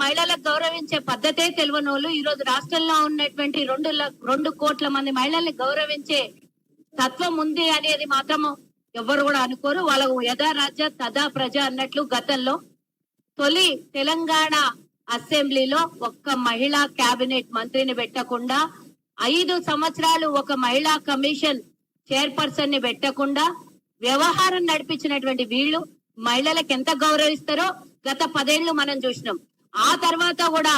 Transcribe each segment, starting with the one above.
మహిళలకు గౌరవించే పద్ధతే తెలియనోళ్ళు ఈ రోజు రాష్ట్రంలో ఉన్నటువంటి 2 కోట్ల మంది మహిళల్ని గౌరవించే తత్వం ఉంది అనేది మాత్రము ఎవరు కూడా అనుకోరు. వాళ్ళకు యథా రాజ్య తదా ప్రజ అన్నట్లు గతంలో తొలి తెలంగాణ అసెంబ్లీలో ఒక్క మహిళా కేబినెట్ మంత్రిని పెట్టకుండా 5 సంవత్సరాలు ఒక మహిళా కమిషన్ చైర్పర్సన్ ని పెట్టకుండా వ్యవహారం నడిపించినటువంటి వీళ్ళు మహిళలకు ఎంత గౌరవిస్తారో గత 10 ఏళ్లు మనం చూసినాం. ఆ తర్వాత కూడా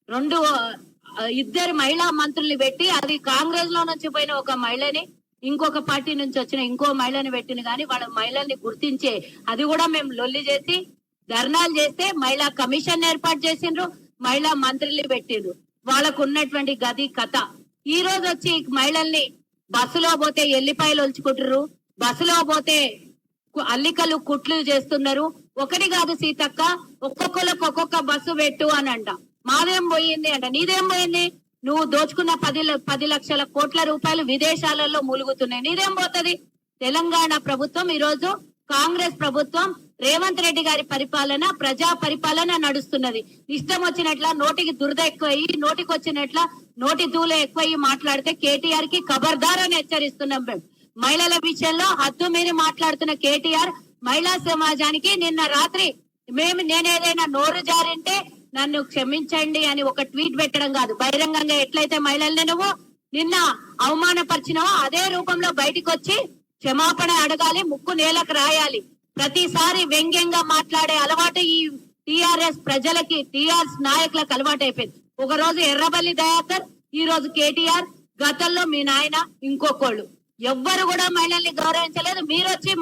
2 మహిళా మంత్రుల్ని పెట్టి అది కాంగ్రెస్ లో నుంచి పోయిన ఒక మహిళని ఇంకొక పార్టీ నుంచి వచ్చిన ఇంకో మహిళని పెట్టిన కానీ వాళ్ళ మహిళల్ని గుర్తించే అది కూడా మేము లొల్లి చేసి ధర్నాలు చేస్తే మహిళా కమిషన్ ఏర్పాటు చేసిండ్రు, మహిళా మంత్రుల్ని పెట్టిండ్రు. వాళ్ళకు ఉన్నటువంటి గది కథ. ఈ రోజు వచ్చి మహిళల్ని బస్సులో పోతే ఎల్లిపాయలు ఒలుచుకుంటారు, బస్సులో పోతే అల్లికలు కుట్లు చేస్తున్నారు. ఒకటి కాదు సీతక్క, ఒక్కొక్కరికి ఒక్కొక్క బస్సు పెట్టు అని అంట. మాదేం పోయింది అంట. నీదేం పోయింది? నువ్వు దోచుకున్న 10 లక్షల కోట్ల రూపాయలు విదేశాలలో మూలుగుతున్నాయి. నీదేం పోతుంది? తెలంగాణ ప్రభుత్వం ఈ రోజు కాంగ్రెస్ ప్రభుత్వం రేవంత్ రెడ్డి గారి పరిపాలన ప్రజా పరిపాలన నడుస్తున్నది. ఇష్టం వచ్చినట్ల నోటికి దురద ఎక్కువయ్యి నోటికి వచ్చినట్ల నోటి దూల ఎక్కువయ్యి మాట్లాడితే కేటీఆర్ కి ఖబర్దార్ అని హెచ్చరిస్తున్నాం. మేము మహిళల విషయంలో హద్దు మీరి మాట్లాడుతున్న కేటీఆర్ మహిళా సమాజానికి నిన్న రాత్రి నేనేదైనా నోరు జారింటే నన్ను క్షమించండి అని ఒక ట్వీట్ పెట్టడం కాదు, బహిరంగంగా ఎట్లయితే మహిళల్ని నువ్వు నిన్న అవమానపరిచినావో అదే రూపంలో బయటకు వచ్చి క్షమాపణ అడగాలి, ముక్కు నేలకు రాయాలి. ప్రతిసారి వ్యంగ్యంగా మాట్లాడే అలవాటు ఈ టిఆర్ఎస్ ప్రజలకి టిఆర్ఎస్ నాయకులకు అలవాటు అయిపోయింది. ఒక రోజు ఎర్రబల్లి దయాకర్, ఈ రోజు కేటీఆర్, గతంలో మీ నాయన, ఇంకొకళ్ళు ఎవ్వరు కూడా మహిళల్ని గౌరవించలేదు. మీరు వచ్చి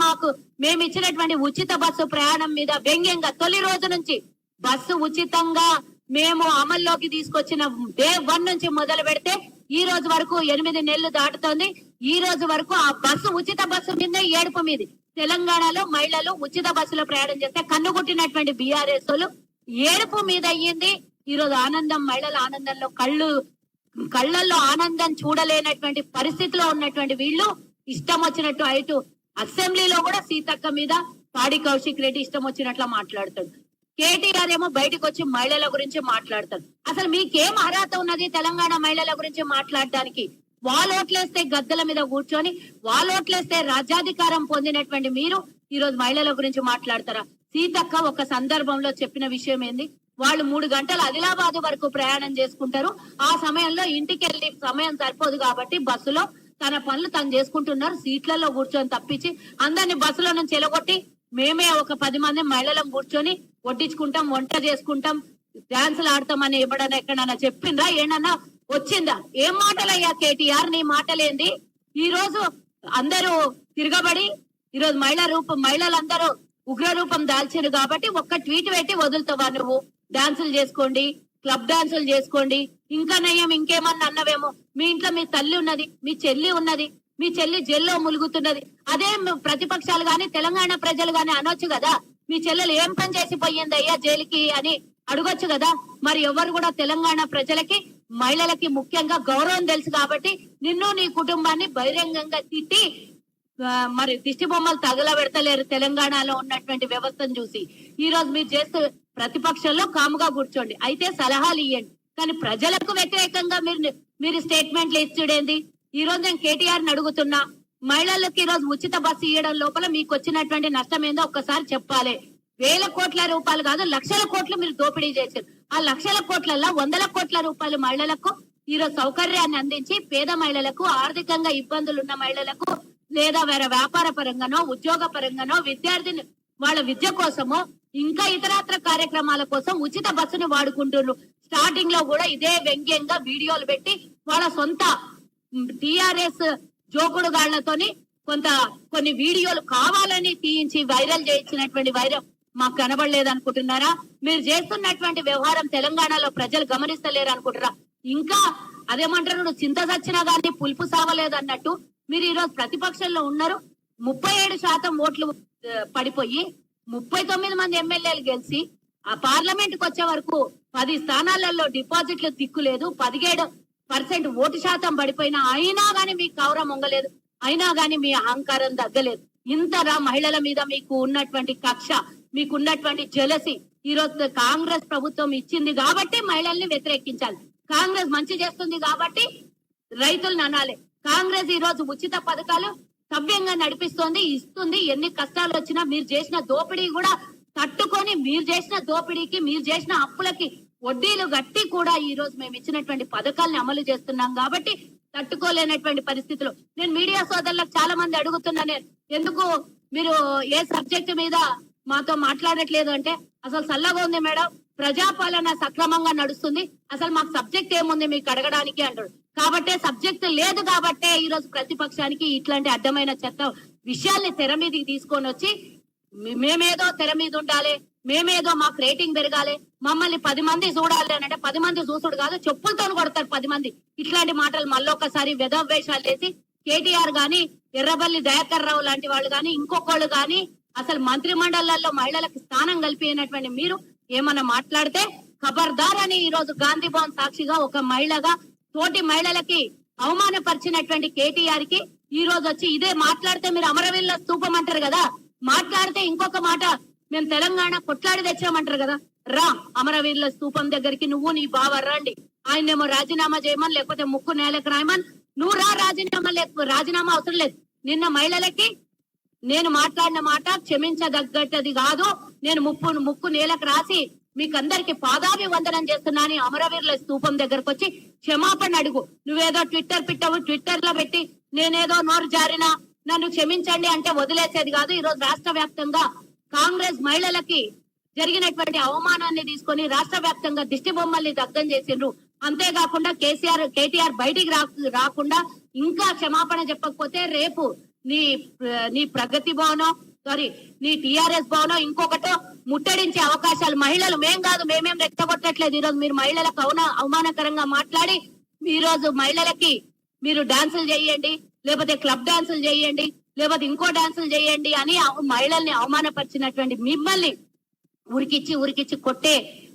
మేము ఇచ్చినటువంటి ఉచిత బస్సు ప్రయాణం మీద వ్యంగ్యంగా తొలి రోజు నుంచి బస్సు ఉచితంగా మేము అమల్లోకి తీసుకొచ్చిన డే 1 నుంచి మొదలు పెడితే ఈ రోజు వరకు 8 నెలలు దాటుతోంది. ఈ రోజు వరకు ఆ బస్సు ఉచిత బస్సు మీద ఏడుపు మీది. తెలంగాణలో మహిళలు ఉచిత బస్సులో ప్రయాణం చేస్తే కన్నుగుట్టినటువంటి బీఆర్ఎస్ వాళ్ళు ఏడుపు మీద అయ్యింది. ఈ రోజు ఆనందం, మహిళల ఆనందంలో కళ్ళల్లో ఆనందం చూడలేనటువంటి పరిస్థితిలో ఉన్నటువంటి వీళ్ళు ఇష్టం వచ్చినట్టు ఇటు అసెంబ్లీలో కూడా సీతక్క మీద పాడి కౌశిక్ రెడ్డి ఇష్టం వచ్చినట్లా మాట్లాడుతాడు. కేటీఆర్ ఏమో బయటకు వచ్చి మహిళల గురించి మాట్లాడతారు. అసలు మీకేం అర్హత ఉన్నది తెలంగాణ మహిళల గురించి మాట్లాడడానికి? వాళ్ళోట్లేస్తే గద్దెల మీద కూర్చొని వాళ్ళోట్లేస్తే రాజ్యాధికారం పొందినటువంటి మీరు ఈ రోజు మహిళల గురించి మాట్లాడతారా? సీతక్క ఒక సందర్భంలో చెప్పిన విషయం ఏంది, వాళ్ళు 3 గంటలు ఆదిలాబాద్ వరకు ప్రయాణం చేసుకుంటారు. ఆ సమయంలో ఇంటికి వెళ్ళి సమయం సరిపోదు కాబట్టి బస్సులో తన పనులు తను చేసుకుంటున్నారు. సీట్లలో కూర్చొని తప్పించి అందరినీ బస్సులో నుంచి ఎలగొట్టి మేమే ఒక 10 మంది మహిళలను కూర్చొని వడ్డించుకుంటాం, వంట చేసుకుంటాం, డాన్సులు ఆడతామని ఎవడన్నా ఎక్కడన్నా చెప్పిందా? ఏమన్నా వచ్చిందా? ఏం మాటలయ్యా కేటీఆర్, నీ మాటలేంది? ఈ రోజు అందరూ తిరగబడి ఈ రోజు మహిళలందరూ ఉగ్ర రూపం దాల్చారు కాబట్టి ఒక్క ట్వీట్ పెట్టి వదులుతావా నువ్వు? డాన్సులు చేసుకోండి, క్లబ్ డాన్సులు చేసుకోండి, ఇంకా నయ్యం ఇంకేమన్నా అన్నవేమో. మీ ఇంట్లో మీ తల్లి ఉన్నది, మీ చెల్లి ఉన్నది, మీ చెల్లి జైల్లో ములుగుతున్నది. అదే ప్రతిపక్షాలు గాని తెలంగాణ ప్రజలు గాని అనొచ్చు కదా, మీ చెల్లెలు ఏం పని చేసి పోయింది అయ్యా జైలుకి అని అడగొచ్చు కదా. మరి ఎవరు కూడా తెలంగాణ ప్రజలకి మహిళలకి ముఖ్యంగా గౌరవం తెలుసు కాబట్టి నిన్ను నీ కుటుంబాన్ని బహిరంగంగా తిట్టి మరి దిష్టి బొమ్మలు తగలబెడతలేరు తెలంగాణలో ఉన్నటువంటి వ్యవస్థను చూసి. ఈ రోజు మీరు చేస్తూ ప్రతిపక్షంలో కాముగా కూర్చోండి, అయితే సలహాలు ఇవ్వండి, కానీ ప్రజలకు వ్యతిరేకంగా మీరు స్టేట్మెంట్లు ఇచ్చుడేంది? ఈ రోజు నేను కేటీఆర్ అడుగుతున్నా, మహిళలకు ఈ రోజు ఉచిత బస్సు ఇవ్వడం లోపల మీకు వచ్చినటువంటి నష్టం ఏందో ఒక్కసారి చెప్పాలి. 1000 కోట్ల రూపాయలు కాదు, లక్షల కోట్లు మీరు దోపిడీ చేశారు. ఆ లక్షల కోట్లలో 100 కోట్ల రూపాయలు మహిళలకు ఈ రోజు సౌకర్యాన్ని అందించి పేద మహిళలకు, ఆర్థికంగా ఇబ్బందులు ఉన్న మహిళలకు, లేదా వేరే వ్యాపార పరంగానో ఉద్యోగ పరంగానో విద్యార్థిని వాళ్ళ విద్య కోసమో ఇంకా ఇతరత్ర కార్యక్రమాల కోసం ఉచిత బస్సును వాడుకుంటున్నారు. స్టార్టింగ్ లో కూడా ఇదే వ్యంగ్యంగా వీడియోలు పెట్టి వాళ్ళ సొంత టిఆర్ఎస్ జోకుడుగాళ్లతోని కొన్ని వీడియోలు కావాలని తీయించి వైరల్ చేయించినటువంటి వైరం మాకు కనబడలేదు అనుకుంటున్నారా? మీరు చేస్తున్నటువంటి వ్యవహారం తెలంగాణలో ప్రజలు గమనిస్తలేరు అనుకుంటారా? ఇంకా అదేమంటారు, నువ్వు చింత సచ్చినా గానీ పులుపు సావలేదు అన్నట్టు మీరు ఈ రోజు ప్రతిపక్షంలో ఉన్నారు. 37% ఓట్లు పడిపోయి 39 మంది ఎమ్మెల్యేలు గెలిచి ఆ పార్లమెంట్ కు వచ్చే వరకు 10 స్థానాలలో డిపాజిట్లు దిక్కులేదు, 17% ఓటు శాతం పడిపోయినా అయినా గానీ మీకు కౌరం మొంగలేదు, అయినా గానీ మీ అహంకారం తగ్గలేదు. ఇంతరా మహిళల మీద మీకు ఉన్నటువంటి కక్ష, మీకున్నటువంటి జలసి ఈ రోజు కాంగ్రెస్ ప్రభుత్వం ఇచ్చింది కాబట్టి మహిళల్ని వ్యతిరేకించాలి. కాంగ్రెస్ మంచి చేస్తుంది కాబట్టి రైతులను అనాలి. కాంగ్రెస్ ఈ రోజు ఉచిత పథకాలు సవ్యంగా నడిపిస్తోంది, ఇస్తుంది. ఎన్ని కష్టాలు వచ్చినా మీరు చేసిన దోపిడీ కూడా తట్టుకొని, మీరు చేసిన దోపిడీకి, మీరు చేసిన అప్పులకి వడ్డీలు గట్టి కూడా ఈ రోజు మేము ఇచ్చినటువంటి పథకాలను అమలు చేస్తున్నాం కాబట్టి తట్టుకోలేనటువంటి పరిస్థితులు. నేను మీడియా సోదరులకు చాలా మంది అడుగుతున్నా, నేను ఎందుకు మీరు ఏ సబ్జెక్టు మీద మాతో మాట్లాడట్లేదు అంటే, అసలు చల్లగా ఉంది మేడం, ప్రజాపాలన సక్రమంగా నడుస్తుంది, అసలు మాకు సబ్జెక్ట్ ఏముంది మీకు అడగడానికి అంటాడు. కాబట్టే సబ్జెక్ట్ లేదు కాబట్టే ఈ రోజు ప్రతిపక్షానికి ఇట్లాంటి అడ్డమైన చెత్త విషయాల్ని తెర మీదకి తీసుకొని వచ్చి మేమేదో తెర మీద ఉండాలి, మేమేదో మాకు రేటింగ్ పెరగాలి, మమ్మల్ని 10 మంది చూడాలి అని అంటే 10 మంది చూసుడు కాదు, చెప్పులతో కొడతారు 10 మంది. ఇట్లాంటి మాటలు మళ్ళొకసారి వెధవేషాలు చేసి కేటీఆర్ గాని, ఎర్రబల్లి దయాకర్ రావు లాంటి వాళ్ళు గాని, ఇంకొకళ్ళు గాని అసలు మంత్రి మండలాల్లో మహిళలకు స్థానం కల్పినటువంటి మీరు ఏమన్నా మాట్లాడితే ఖబర్దార్ అని ఈ రోజు గాంధీ భవన్ సాక్షిగా ఒక మహిళగా తోటి మహిళలకి అవమానపరిచినటువంటి కేటీఆర్ కి ఈ రోజు వచ్చి ఇదే మాట్లాడితే మీరు అమరవీరుల స్తూపం అంటారు కదా, మాట్లాడితే ఇంకొక మాట మేము తెలంగాణ కొట్లాడి తెచ్చామంటారు కదా, రా అమరవీరుల స్తూపం దగ్గరికి నువ్వు నీ బావ రండి. ఆయనేమో రాజీనామా చేయమని లేకపోతే ముక్కు నేలకు రాయమని, నువ్వు రా రాజీనామా అవసరం లేదు. నిన్న మహిళలకి నేను మాట్లాడిన మాట క్షమించదగ్గది కాదు, నేను ముక్కు నేలకు రాసి మీకందరికి పాదాభివందనం చేస్తున్నాను, అమరవీరుల స్తూపం దగ్గరకు వచ్చి క్షమాపణ అడుగు. నువ్వేదో ట్విట్టర్ లో పెట్టి నేనేదో నోరు జారినా నన్ను క్షమించండి అంటే వదిలేసేది కాదు. ఈ రోజు రాష్ట్ర వ్యాప్తంగా కాంగ్రెస్ మహిళలకి జరిగినటువంటి అవమానాన్ని తీసుకొని రాష్ట్ర వ్యాప్తంగా దిష్టి బొమ్మల్ని దగ్ధం చేసిండ్రు. అంతేకాకుండా కేటీఆర్ బయటికి రాకుండా ఇంకా క్షమాపణ చెప్పకపోతే రేపు నీ ప్రగతి భవనం నీ టీఆర్ఎస్ భవనం ఇంకొకటో ముట్టడించే అవకాశాలు మహిళలు మేమేం రెచ్చగొట్టట్లేదు. ఈ రోజు మీరు మహిళలకు అవమానకరంగా మాట్లాడి ఈ రోజు మహిళలకి మీరు డాన్సులు చేయండి, లేకపోతే క్లబ్ డాన్సులు చేయండి, లేకపోతే ఇంకో డాన్సులు చేయండి అని మహిళల్ని అవమానపరిచినటువంటి మిమ్మల్ని ఉరికిచ్చి కొట్టే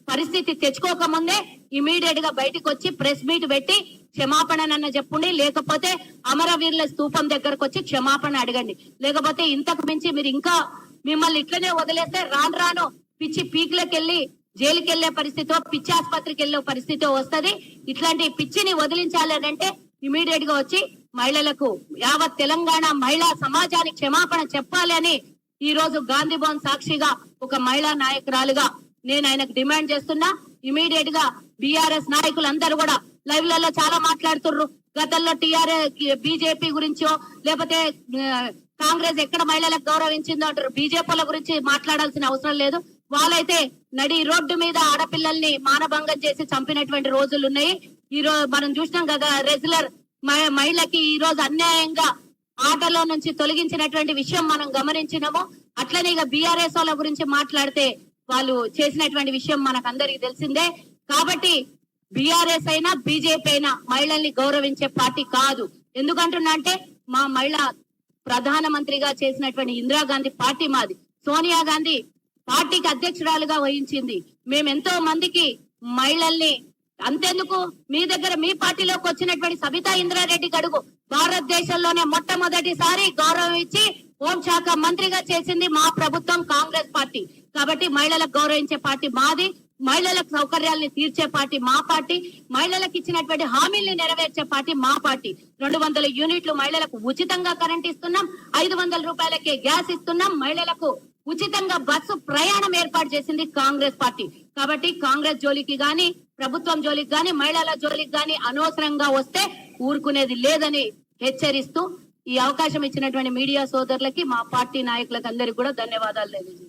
పరిస్థితి తెచ్చుకోకముందే ఇమీడియట్ గా బయటకు వచ్చి ప్రెస్ మీట్ పెట్టి క్షమాపణనన్న చెప్పండి, లేకపోతే అమరవీరుల స్తూపం దగ్గరకు వచ్చి క్షమాపణ అడగండి. లేకపోతే ఇంతకు మించి మీరు ఇంకా మిమ్మల్ని ఇట్లనే వదిలేస్తే రాను పిచ్చి పీక్లకెళ్ళి జైలుకి వెళ్లే పరిస్థితో, పిచ్చి ఆసుపత్రికి వెళ్లే పరిస్థితి వస్తది. ఇట్లాంటి పిచ్చిని వదిలించాలి అంటే ఇమీడియట్ గా వచ్చి మహిళలకు, యావత్ తెలంగాణ మహిళా సమాజానికి క్షమాపణ చెప్పాలి అని ఈ రోజు గాంధీ భవన్ సాక్షిగా ఒక మహిళా నాయకురాలుగా నేను ఆయనకు డిమాండ్ చేస్తున్నా. ఇమీడియట్ గా బీఆర్ఎస్ నాయకులందరూ కూడా లైవ్ లలో చాలా మాట్లాడుతున్నారు. గతంలో బీజేపీ గురించో లేకపోతే కాంగ్రెస్ ఎక్కడ మహిళలకు గౌరవించిందో అంటారు. బీజేపీల గురించి మాట్లాడాల్సిన అవసరం లేదు. వాళ్ళైతే నడి రోడ్డు మీద ఆడపిల్లల్ని మానభంగం చేసి చంపినటువంటి రోజులు ఉన్నాయి. ఈ రోజు మనం చూసినాం కదా, రెగ్యులర్ మహిళకి ఈ రోజు అన్యాయంగా ఆటలో నుంచి తొలగించినటువంటి విషయం మనం గమనించినాము. అట్లనే ఇక బీఆర్ఎస్ వాళ్ళ గురించి మాట్లాడితే వాళ్ళు చేసినటువంటి విషయం మనకు అందరికి తెలిసిందే. కాబట్టి బీఆర్ఎస్ అయినా బీజేపీ అయినా మహిళల్ని గౌరవించే పార్టీ కాదు. ఎందుకంటున్నా అంటే మా మహిళ ప్రధానమంత్రిగా చేసినటువంటి ఇందిరాగాంధీ పార్టీ మాది. సోనియా గాంధీ పార్టీకి అధ్యక్షురాలుగా వహించింది. మేమెంతో మందికి మహిళల్ని, అంతెందుకు మీ దగ్గర మీ పార్టీలోకి వచ్చినటువంటి సబితా ఇంద్రారెడ్డి అడుగు, భారతదేశంలోనే మొట్టమొదటిసారి గౌరవం ఇచ్చి హోంశాఖ మంత్రిగా చేసింది మా ప్రభుత్వం కాంగ్రెస్ పార్టీ. కాబట్టి మహిళలకు గౌరవించే పార్టీ మాది, మహిళలకు సౌకర్యాలను తీర్చే పార్టీ మా పార్టీ, మహిళలకు ఇచ్చినటువంటి హామీల్ని నెరవేర్చే పార్టీ మా పార్టీ. 200 యూనిట్లు మహిళలకు ఉచితంగా కరెంట్ ఇస్తున్నాం, 500 రూపాయలకే గ్యాస్ ఇస్తున్నాం, మహిళలకు ఉచితంగా బస్సు ప్రయాణం ఏర్పాటు చేసింది కాంగ్రెస్ పార్టీ. కాబట్టి కాంగ్రెస్ జోలికి గాని, ప్రభుత్వం జోలికి గాని, మహిళల జోలికి గాని అనవసరంగా వస్తే ఊరుకునేది లేదని హెచ్చరిస్తూ ఈ అవకాశం ఇచ్చినటువంటి మీడియా సోదరులకి, మా పార్టీ నాయకులకు అందరికీ కూడా ధన్యవాదాలు తెలియజేస్తున్నాను.